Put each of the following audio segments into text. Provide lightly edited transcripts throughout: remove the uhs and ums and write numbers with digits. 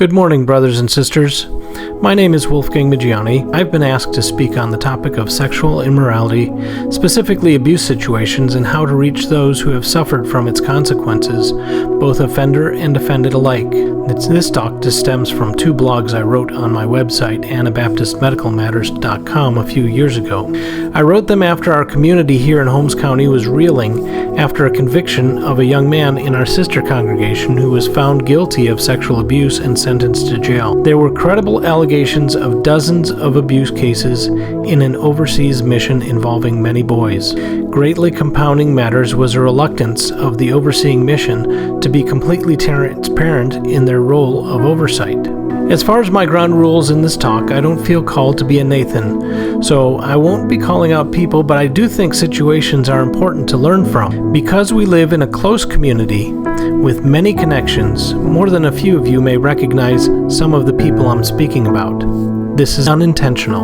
Good morning, brothers and sisters. My name is Wolfgang Maggiani. I've been asked to speak on the topic of sexual immorality, specifically abuse situations, and how to reach those who have suffered from its consequences, both offender and offended alike. This talk stems from two blogs I wrote on my website, AnabaptistMedicalMatters.com, a few years ago. I wrote them after our community here in Holmes County was reeling after a conviction of a young man in our sister congregation who was found guilty of sexual abuse and sentenced to jail. There were credible allegations of dozens of abuse cases in an overseas mission involving many boys. Greatly compounding matters was a reluctance of the overseeing mission to be completely transparent in their role of oversight. As far as my ground rules in this talk, I don't feel called to be a Nathan, so I won't be calling out people, but I do think situations are important to learn from. Because we live in a close community with many connections, more than a few of you may recognize some of the people I'm speaking about. This is unintentional.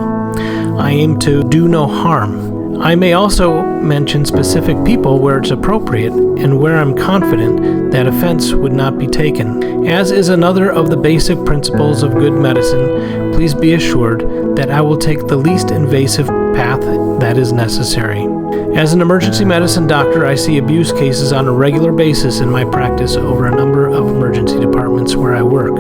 I aim to do no harm. I may also mention specific people where it's appropriate and where I'm confident that offense would not be taken. As is another of the basic principles of good medicine, please be assured that I will take the least invasive path that is necessary. As an emergency medicine doctor, I see abuse cases on a regular basis in my practice over a number of emergency departments where I work.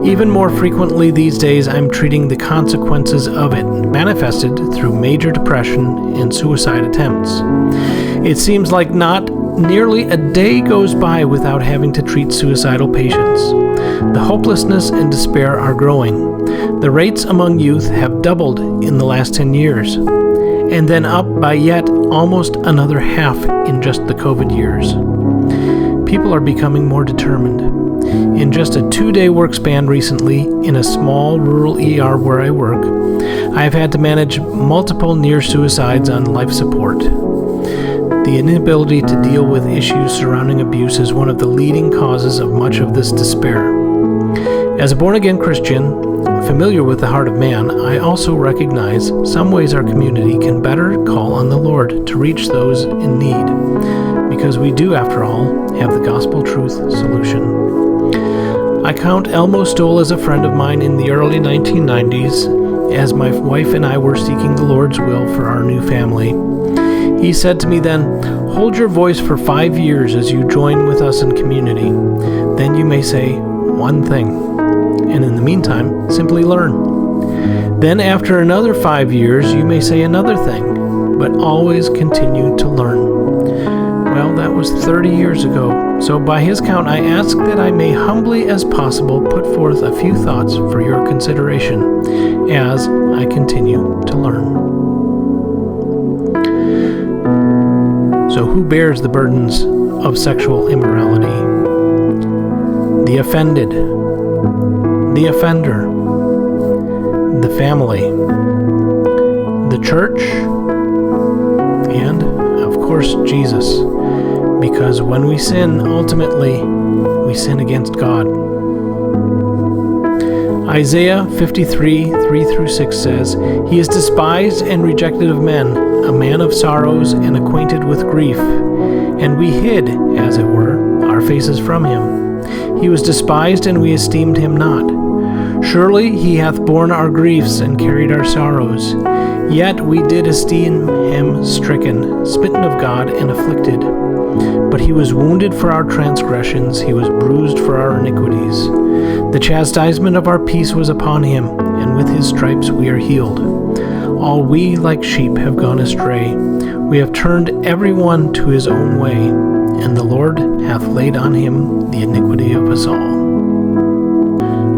Even more frequently these days, I'm treating the consequences of it, manifested through major depression and suicide attempts. It seems like not nearly a day goes by without having to treat suicidal patients. The hopelessness and despair are growing. The rates among youth have doubled in the last 10 years, and then up by yet almost another half in just the COVID years. People are becoming more determined. In just a 2-day work span recently, in a small rural ER where I work, I have had to manage multiple near suicides on life support. The inability to deal with issues surrounding abuse is one of the leading causes of much of this despair. As a born-again Christian, familiar with the heart of man, I also recognize some ways our community can better call on the Lord to reach those in need, because we do, after all, have the gospel truth solution. I count Elmo Stoll as a friend of mine in the early 1990s, as my wife and I were seeking the Lord's will for our new family. He said to me then, "Hold your voice for 5 years as you join with us in community. Then you may say one thing, and in the meantime, simply learn. Then after another 5 years, you may say another thing, but always continue to learn." Well, that was 30 years ago, so by his count I ask that I may humbly as possible put forth a few thoughts for your consideration as I continue to learn. So who bears the burdens of sexual immorality? The offended, the offender, the family, the church, and, of course, Jesus. Because when we sin, ultimately, we sin against God. Isaiah 53, 3-6 says, "He is despised and rejected of men, a man of sorrows and acquainted with grief. And we hid, as it were, our faces from him. He was despised, and we esteemed him not. Surely he hath borne our griefs and carried our sorrows. Yet we did esteem him stricken, smitten of God, and afflicted. But he was wounded for our transgressions, he was bruised for our iniquities. The chastisement of our peace was upon him, and with his stripes we are healed. All we like sheep have gone astray. We have turned every one to his own way, and the Lord hath laid on him the iniquity of us all."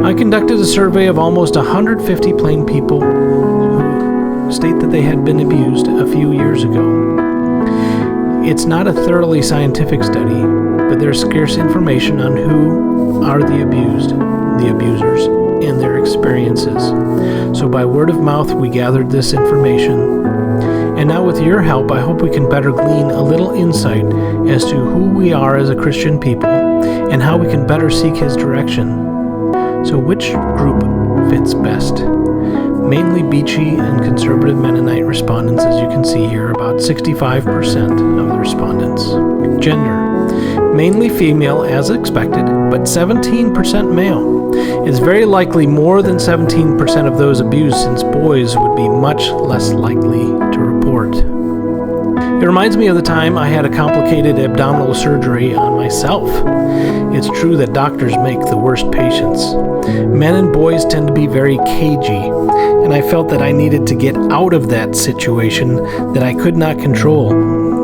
I conducted a survey of almost 150 plain people who state that they had been abused a few years ago. It's not a thoroughly scientific study, but there's scarce information on who are the abused, the abusers, and their experiences. So by word of mouth, we gathered this information. And now with your help, I hope we can better glean a little insight as to who we are as a Christian people and how we can better seek His direction. So which group fits best? Mainly beachy and conservative Mennonite respondents, as you can see here, about 65% of the respondents. Gender. mainly female as expected, but 17% male. It's very likely more than 17% of those abused, since boys would be much less likely to report. It reminds me of the time I had a complicated abdominal surgery on myself. It's true that doctors make the worst patients. Men and boys tend to be very cagey, and I felt that I needed to get out of that situation that I could not control,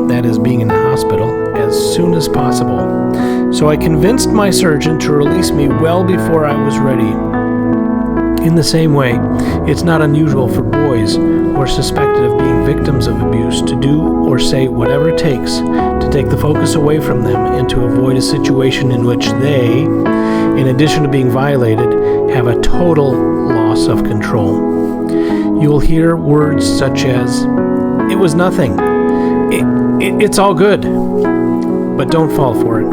that is, being in the hospital, as soon as possible. So I convinced my surgeon to release me well before I was ready. In the same way, it's not unusual for boys who are suspected of being victims of abuse to do or say whatever it takes to take the focus away from them and to avoid a situation in which they, in addition to being violated, have a total loss of control. You'll hear words such as, "It was nothing," "It's all good," but don't fall for it.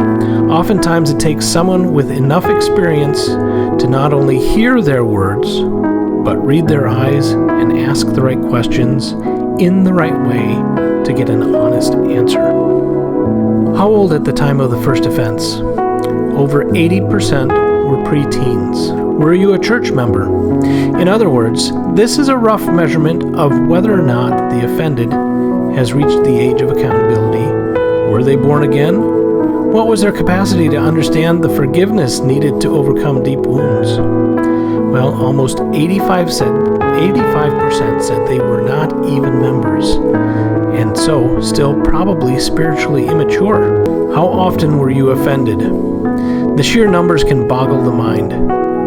Oftentimes it takes someone with enough experience to not only hear their words, but read their eyes and ask the right questions in the right way to get an honest answer. How old at the time of the first offense? Over 80% were preteens. Were you a church member? In other words, this is a rough measurement of whether or not the offended has reached the age of accountability. Were they born again? What was their capacity to understand the forgiveness needed to overcome deep wounds? Well, almost 85% said they were not even members, and so still probably spiritually immature. How often were you offended? The sheer numbers can boggle the mind.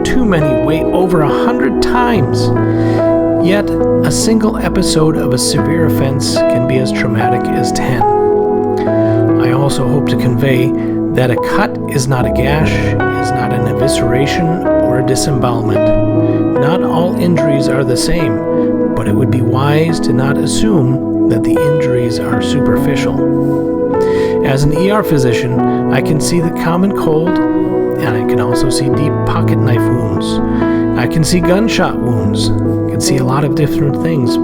Too many, way over 100 times. Yet, a single episode of a severe offense can be as traumatic as 10. I also hope to convey that a cut is not a gash, is not an evisceration or a disembowelment. Not all injuries are the same, but it would be wise to not assume that the injuries are superficial. As an ER physician, I can see the common cold, and I can also see deep pocket knife wounds. I can see gunshot wounds. I can see a lot of different things.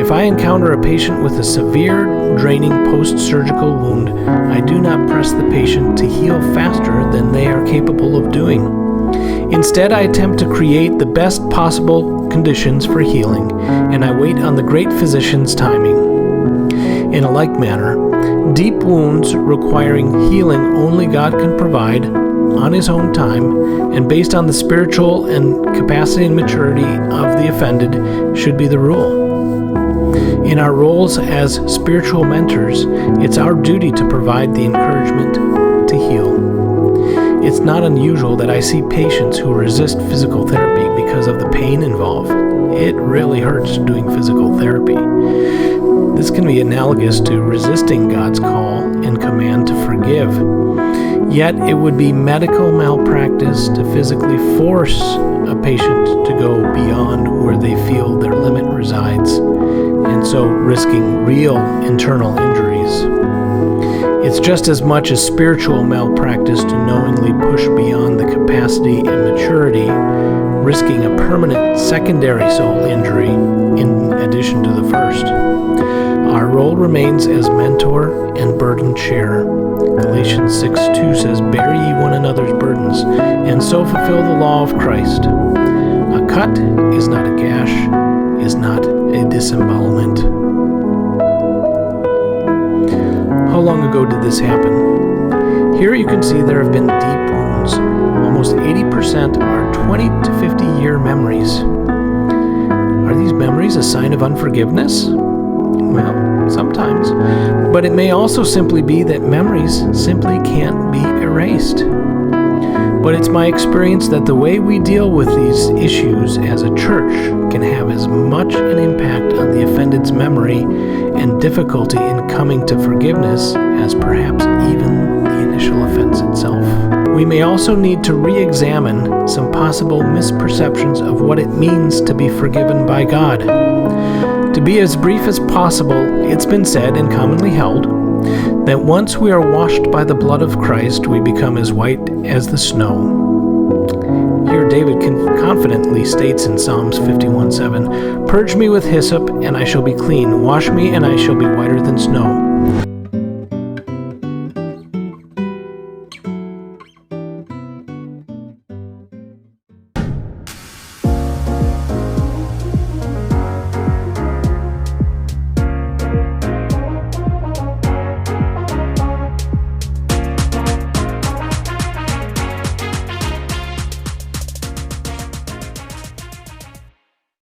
If I encounter a patient with a severe, draining post-surgical wound, I do not press the patient to heal faster than they are capable of doing. Instead, I attempt to create the best possible conditions for healing, and I wait on the great physician's timing. In a like manner, deep wounds requiring healing only God can provide on His own time, and based on the spiritual and capacity and maturity of the offended, should be the rule. In our roles as spiritual mentors, it's our duty to provide the encouragement to heal. It's not unusual that I see patients who resist physical therapy because of the pain involved. It really hurts doing physical therapy. This can be analogous to resisting God's call and command to forgive. Yet it would be medical malpractice to physically force a patient to go beyond where they feel their limit resides, and so risking real internal injuries. It's just as much as spiritual malpractice to knowingly push beyond the capacity and maturity, risking a permanent secondary soul injury in addition to the first. Our role remains as mentor and burden sharer. Galatians 6:2 says, "Bear ye one another's burdens, and so fulfill the law of Christ." A cut is not a gash, is not a disembowelment. How long ago did this happen? Here you can see there have been deep wounds. Almost 80% are 20 to 50-year memories. Are these memories a sign of unforgiveness? Well, sometimes. But it may also simply be that memories simply can't be erased. But it's my experience that the way we deal with these issues as a church can have as much an impact on the offended's memory and difficulty in coming to forgiveness as perhaps even the initial offense itself. We may also need to re-examine some possible misperceptions of what it means to be forgiven by God. To be as brief as possible, it's been said and commonly held that once we are washed by the blood of Christ, we become as white as the snow. Here David confidently states in Psalms 51:7, "Purge me with hyssop, and I shall be clean. Wash me, and I shall be whiter than snow."